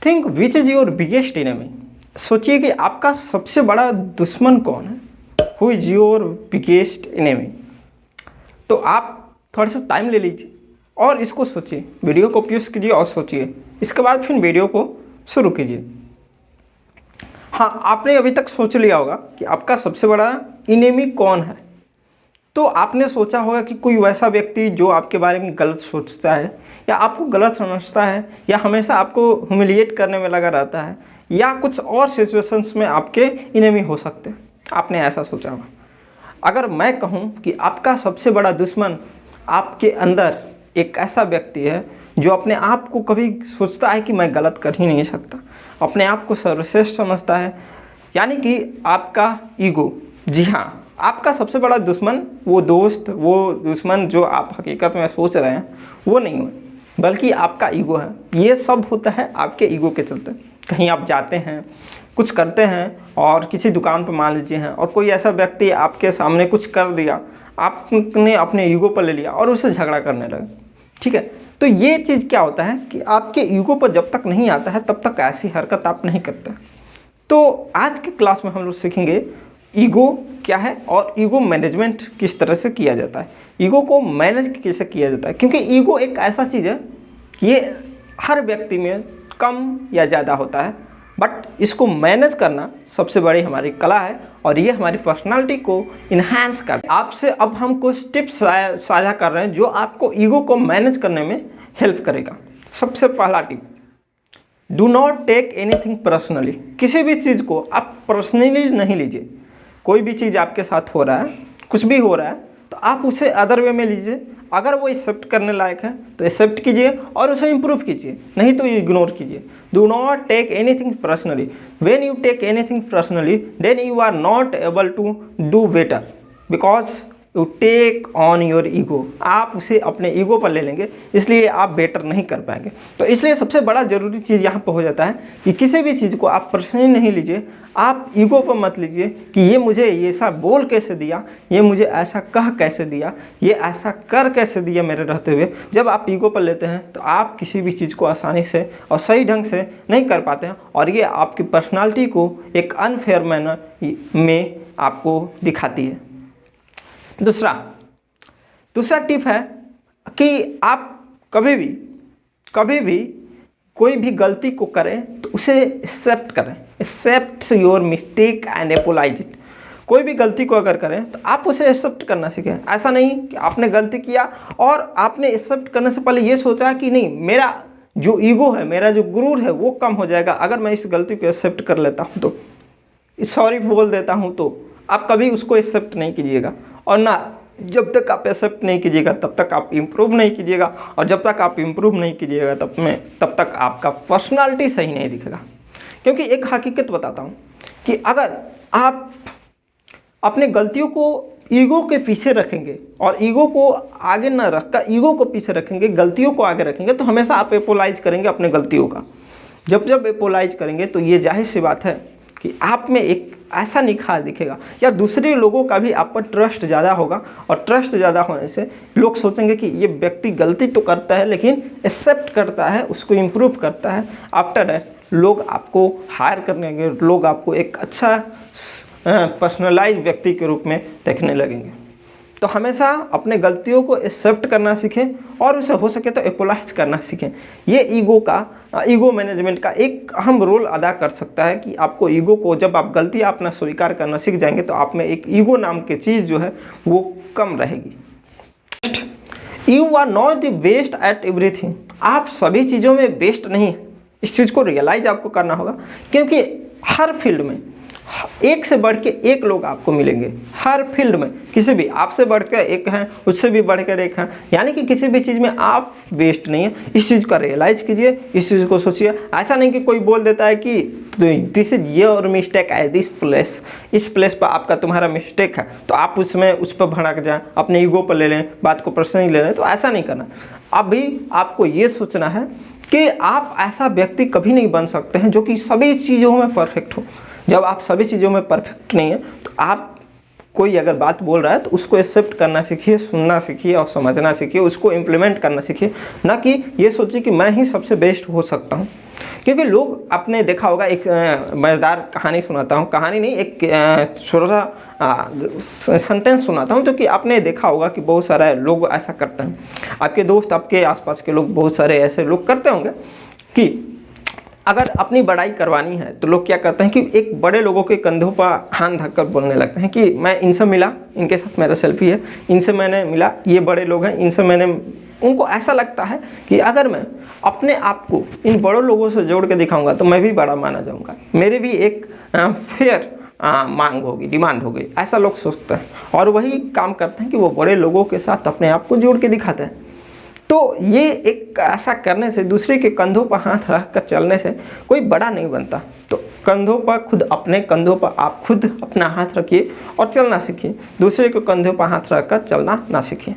Think which is your biggest enemy. सोचिए कि आपका सबसे बड़ा दुश्मन कौन है। Who is your biggest enemy. तो आप थोड़ा सा टाइम ले लीजिए और इसको सोचिए, वीडियो को पॉज कीजिए और सोचिए, इसके बाद फिर वीडियो को शुरू कीजिए। हाँ, आपने अभी तक सोच लिया होगा कि आपका सबसे बड़ा एनिमी कौन है। तो आपने सोचा होगा कि कोई वैसा व्यक्ति जो आपके बारे में गलत सोचता है या आपको गलत समझता है या हमेशा आपको ह्यूमिलिएट करने में लगा रहता है या कुछ और सिचुएशंस में आपके एनिमी हो सकते हैं। आपने ऐसा सोचा होगा। अगर मैं कहूँ कि आपका सबसे बड़ा दुश्मन आपके अंदर एक ऐसा व्यक्ति है जो अपने आप को कभी सोचता है कि मैं गलत कर ही नहीं सकता, अपने आप को सर्वश्रेष्ठ समझता है, यानी कि आपका ईगो। जी हाँ, आपका सबसे बड़ा दुश्मन वो दोस्त, वो दुश्मन जो आप हकीकत में सोच रहे हैं वो नहीं है, बल्कि आपका ईगो है। ये सब होता है आपके ईगो के चलते। कहीं आप जाते हैं, कुछ करते हैं और किसी दुकान पर मान लीजिए हैं और कोई ऐसा व्यक्ति आपके सामने कुछ कर दिया, आपने अपने ईगो पर ले लिया और उससे झगड़ा करने लगे। ठीक है, तो ये चीज़ क्या होता है कि आपके ईगो पर जब तक नहीं आता है तब तक ऐसी हरकत आप नहीं करते। तो आज के क्लास में हम लोग सीखेंगे ईगो क्या है और ईगो मैनेजमेंट किस तरह से किया जाता है, ईगो को मैनेज कैसे किया जाता है। क्योंकि ईगो एक ऐसा चीज़ है, ये हर व्यक्ति में कम या ज़्यादा होता है, बट इसको मैनेज करना सबसे बड़ी हमारी कला है और ये हमारी पर्सनालिटी को इन्हांस करता है। आपसे अब हम कुछ टिप्स साझा कर रहे हैं जो आपको ईगो को मैनेज करने में हेल्प करेगा। सबसे पहला tip, do not take anything personally. किसी भी चीज़ को आप पर्सनली नहीं लीजिए। कोई भी चीज़ आपके साथ हो रहा है, कुछ भी हो रहा है, तो आप उसे अदर वे में लीजिए। अगर वो एक्सेप्ट करने लायक है तो एक्सेप्ट कीजिए और उसे इम्प्रूव कीजिए, नहीं तो इग्नोर कीजिए। Do not take anything personally. When you take anything personally then you are not able to do better because you take on your ego. आप उसे अपने ईगो पर ले लेंगे, इसलिए आप बेटर नहीं कर पाएंगे। तो इसलिए सबसे बड़ा ज़रूरी चीज़ यहाँ पर हो जाता है कि किसी भी चीज़ को आप पर्सनली नहीं लीजिए, आप ईगो पर मत लीजिए कि ये मुझे ये ऐसा बोल कैसे दिया, ये मुझे ऐसा कह कैसे दिया, ये ऐसा कर कैसे दिया मेरे रहते हुए। जब आप ईगो पर लेते हैं तो आप किसी भी चीज़ को आसानी से और सही ढंग से नहीं कर पाते हैं और ये आपकी पर्सनालिटी को एक अनफेयर मैनर में आपको दिखाती है। दूसरा टिप है कि आप कभी भी कोई भी गलती को करें तो उसे एक्सेप्ट करें। Accept your mistake and apologise it. कोई भी गलती को अगर करें तो आप उसे एक्सेप्ट करना सीखें। ऐसा नहीं कि आपने गलती किया और आपने एक्सेप्ट करने से पहले ये सोचा कि नहीं, मेरा जो ईगो है, मेरा जो गुरूर है वो कम हो जाएगा अगर मैं इस गलती को एक्सेप्ट कर लेता हूँ, तो सॉरी बोल देता हूँ। तो आप कभी उसको एक्सेप्ट नहीं कीजिएगा और ना जब तक आप एक्सेप्ट नहीं कीजिएगा तब तक आप इम्प्रूव नहीं कीजिएगा और जब तक आप इम्प्रूव नहीं कीजिएगा तब तक आपका पर्सनालिटी सही नहीं दिखेगा। क्योंकि एक हकीकत बताता हूँ कि अगर आप अपने गलतियों को ईगो के पीछे रखेंगे और ईगो को आगे न रखकर ईगो को पीछे रखेंगे, गलतियों को आगे रखेंगे, तो हमेशा आप एपोलाइज करेंगे अपने गलतियों का। जब एपोलाइज करेंगे तो ये जाहिर सी बात है कि आप में एक ऐसा निखार दिखेगा या दूसरे लोगों का भी आप पर ट्रस्ट ज़्यादा होगा और ट्रस्ट ज़्यादा होने से लोग सोचेंगे कि ये व्यक्ति गलती तो करता है लेकिन एक्सेप्ट करता है, उसको इम्प्रूव करता है। आफ्टर दैट लोग आपको हायर करने लगेंगे, लोग आपको एक अच्छा पर्सनलाइज व्यक्ति के रूप में देखने लगेंगे। तो हमेशा अपने गलतियों को एक्सेप्ट करना सीखें और उसे हो सके तो एपोलाइज करना सीखें। ये ईगो मैनेजमेंट का एक अहम रोल अदा कर सकता है कि आपको ईगो को, जब आप गलती अपना स्वीकार करना सीख जाएंगे तो आप में एक ईगो नाम की चीज़ जो है वो कम रहेगी। You are not the best at everything. आप सभी चीज़ों में बेस्ट नहीं है, इस चीज़ को रियलाइज आपको करना होगा। क्योंकि हर फील्ड में एक से बढ़ के एक लोग आपको मिलेंगे। हर फील्ड में किसी भी आपसे बढ़कर एक हैं, उससे भी बढ़कर एक हैं, यानी कि किसी भी चीज़ में आप बेस्ट नहीं है। इस चीज़ का रियलाइज कीजिए, इस चीज़ को सोचिए। ऐसा नहीं कि कोई बोल देता है कि this is your mistake at this place, इस प्लेस पर आपका तुम्हारा मिस्टेक है, तो आप उस पर भड़क जाएं, अपने ईगो पर ले लें, बात को पर्सनली ले लें। तो ऐसा नहीं करना। अभी आपको ये सोचना है कि आप ऐसा व्यक्ति कभी नहीं बन सकते हैं जो कि सभी चीज़ों में परफेक्ट हो। जब आप सभी चीज़ों में परफेक्ट नहीं है तो आप, कोई अगर बात बोल रहा है तो उसको एक्सेप्ट करना सीखिए, सुनना सीखिए और समझना सीखिए, उसको इम्प्लीमेंट करना सीखिए। ना कि ये सोचिए कि मैं ही सबसे बेस्ट हो सकता हूँ। क्योंकि लोग, आपने देखा होगा, एक मज़ेदार कहानी सुनाता हूँ, कहानी नहीं, एक छोटा सा सेंटेंस सुनाता हूँ, जो कि आपने देखा होगा कि बहुत सारे लोग ऐसा करते हैं। आपके दोस्त, आपके आसपास के लोग, बहुत सारे ऐसे लोग करते होंगे कि अगर अपनी बड़ाई करवानी है तो लोग क्या करते हैं कि एक बड़े लोगों के कंधों पर हाथ धक्कर बोलने लगते हैं कि मैं इनसे मिला, इनके साथ मेरा सेल्फी है, इनसे मैंने मिला, ये बड़े लोग हैं, इनसे मैंने। उनको ऐसा लगता है कि अगर मैं अपने आप को इन बड़ों लोगों से जोड़ के दिखाऊंगा तो मैं भी बड़ा माना जाऊंगा, मेरे भी एक फेयर मांग होगी, डिमांड होगी, ऐसा लोग सोचते हैं और वही काम करते हैं कि वो बड़े लोगों के साथ अपने आप को जोड़ के दिखाते हैं। तो ये एक ऐसा करने से, दूसरे के कंधों पर हाथ रख कर चलने से कोई बड़ा नहीं बनता। तो कंधों पर खुद, अपने कंधों पर आप खुद अपना हाथ रखिए और चलना सीखिए, दूसरे के कंधों पर हाथ रख कर चलना ना सीखिए।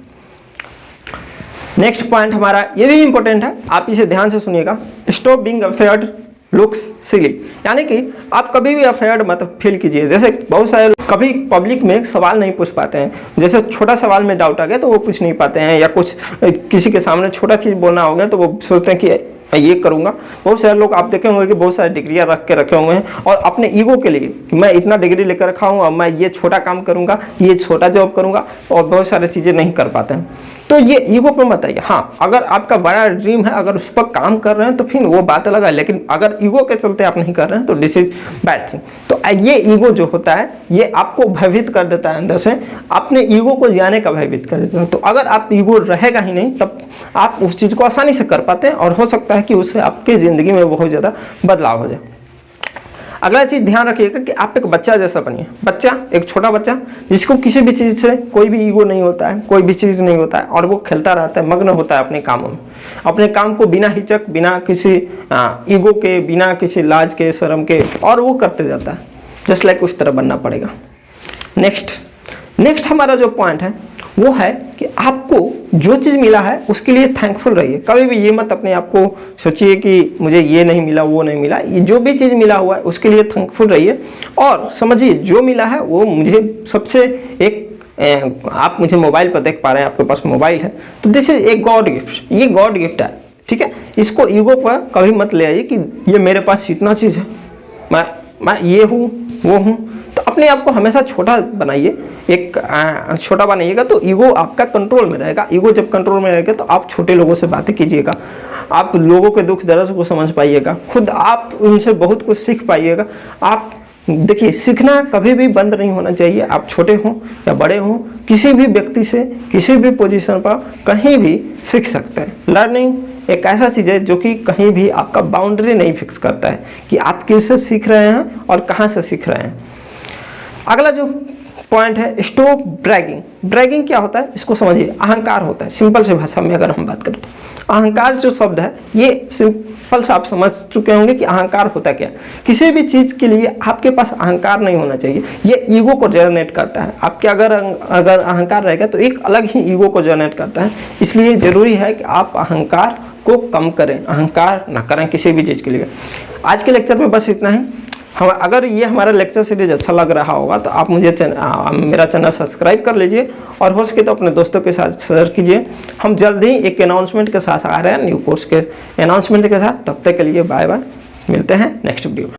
नेक्स्ट पॉइंट हमारा, ये भी इंपॉर्टेंट है, आप इसे ध्यान से सुनिएगा। स्टॉप बीइंग अफेयर्ड लुक्स सिली, यानी कि आप कभी भी अफेयर्ड मत फील कीजिए। जैसे बहुत सारे लोग कभी पब्लिक में एक सवाल नहीं पूछ पाते हैं, जैसे छोटा सवाल में डाउट आ गया तो वो पूछ नहीं पाते हैं, या कुछ किसी के सामने छोटा चीज़ बोलना हो गया तो वो सोचते हैं कि ये करूँगा। बहुत सारे लोग आप देखे होंगे कि बहुत सारे डिग्रियाँ रखे हुए हैं और अपने ईगो के लिए कि मैं इतना डिग्री लेकर रखा हूँ और मैं ये छोटा काम करूँगा, ये छोटा जॉब करूँगा, और बहुत सारी चीज़ें नहीं कर पाते हैं। तो ये ईगो पे मत आइए। हाँ, अगर आपका बड़ा ड्रीम है, अगर उस पर काम कर रहे हैं तो फिर वो बात अलग है, लेकिन अगर ईगो के चलते आप नहीं कर रहे हैं तो दिस इज बैड थिंग। तो ये ईगो जो होता है ये आपको भयभीत कर देता है, अंदर से अपने ईगो को जाने का भयभीत कर देता है। तो अगर आप ईगो रहेगा ही नहीं तब आप उस चीज़ को आसानी से कर पाते हैं और हो सकता है कि उससे आपकी ज़िंदगी में बहुत ज़्यादा बदलाव हो जाए। अगला चीज़ ध्यान रखिएगा कि आप एक बच्चा जैसा बनिए। बच्चा, एक छोटा बच्चा जिसको किसी भी चीज़ से कोई भी ईगो नहीं होता है, कोई भी चीज़ नहीं होता है, और वो खेलता रहता है, मग्न होता है अपने कामों में, अपने काम को बिना हिचक, बिना किसी ईगो के, बिना किसी लाज के, शर्म के, और वो करते जाता है। जस्ट लाइक उस तरह बनना पड़ेगा। नेक्स्ट हमारा जो पॉइंट है वो है कि आपको जो चीज़ मिला है उसके लिए थैंकफुल रहिए। कभी भी ये मत अपने आप को सोचिए कि मुझे ये नहीं मिला, वो नहीं मिला। ये जो भी चीज़ मिला हुआ है उसके लिए थैंकफुल रहिए और समझिए जो मिला है वो मुझे सबसे एक आप मुझे मोबाइल पर देख पा रहे हैं, आपके पास मोबाइल है, तो दिस इज एक गॉड गिफ्ट। ये गॉड गिफ्ट है, ठीक है। इसको ईगो पर कभी मत ले आइए कि ये मेरे पास इतना चीज़ है, मैं ये हूँ, वो हूँ। तो अपने आप को हमेशा छोटा बनाइए, एक छोटा बनाइएगा तो ईगो आपका कंट्रोल में रहेगा। ईगो जब कंट्रोल में रहेगा तो आप छोटे लोगों से बातें कीजिएगा, आप लोगों के दुख दर्द को समझ पाइएगा, खुद आप उनसे बहुत कुछ सीख पाइएगा। आप देखिए, सीखना कभी भी बंद नहीं होना चाहिए। आप छोटे हों या बड़े हों, किसी भी व्यक्ति से, किसी भी पोजीशन पर कहीं भी सीख सकते हैं। लर्निंग एक ऐसा चीज़ है जो कि कहीं भी आपका बाउंड्री नहीं फिक्स करता है कि आप किससे सीख रहे हैं और कहाँ से सीख रहे हैं। अगला जो पॉइंट है, स्टॉप ब्रैगिंग। ब्रैगिंग क्या होता है इसको समझिए। अहंकार होता है, सिंपल से भाषा में अगर हम बात करें, अहंकार जो शब्द है ये सिंपल से आप समझ चुके होंगे कि अहंकार होता क्या। किसी भी चीज़ के लिए आपके पास अहंकार नहीं होना चाहिए, ये ईगो को जनरेट करता है। आपके अगर अहंकार रहेगा तो एक अलग ही ईगो को जनरेट करता है। इसलिए ज़रूरी है कि आप अहंकार को कम करें, अहंकार ना करें किसी भी चीज़ के लिए। आज के लेक्चर में बस इतना ही। हम अगर ये हमारा लेक्चर सीरीज अच्छा लग रहा होगा तो आप मुझे मेरा चैनल सब्सक्राइब कर लीजिए और हो सके तो अपने दोस्तों के साथ शेयर कीजिए। हम जल्द ही एक अनाउंसमेंट के साथ आ रहे हैं, न्यू कोर्स के अनाउंसमेंट के साथ। तब तक के लिए बाय बाय, मिलते हैं नेक्स्ट वीडियो में।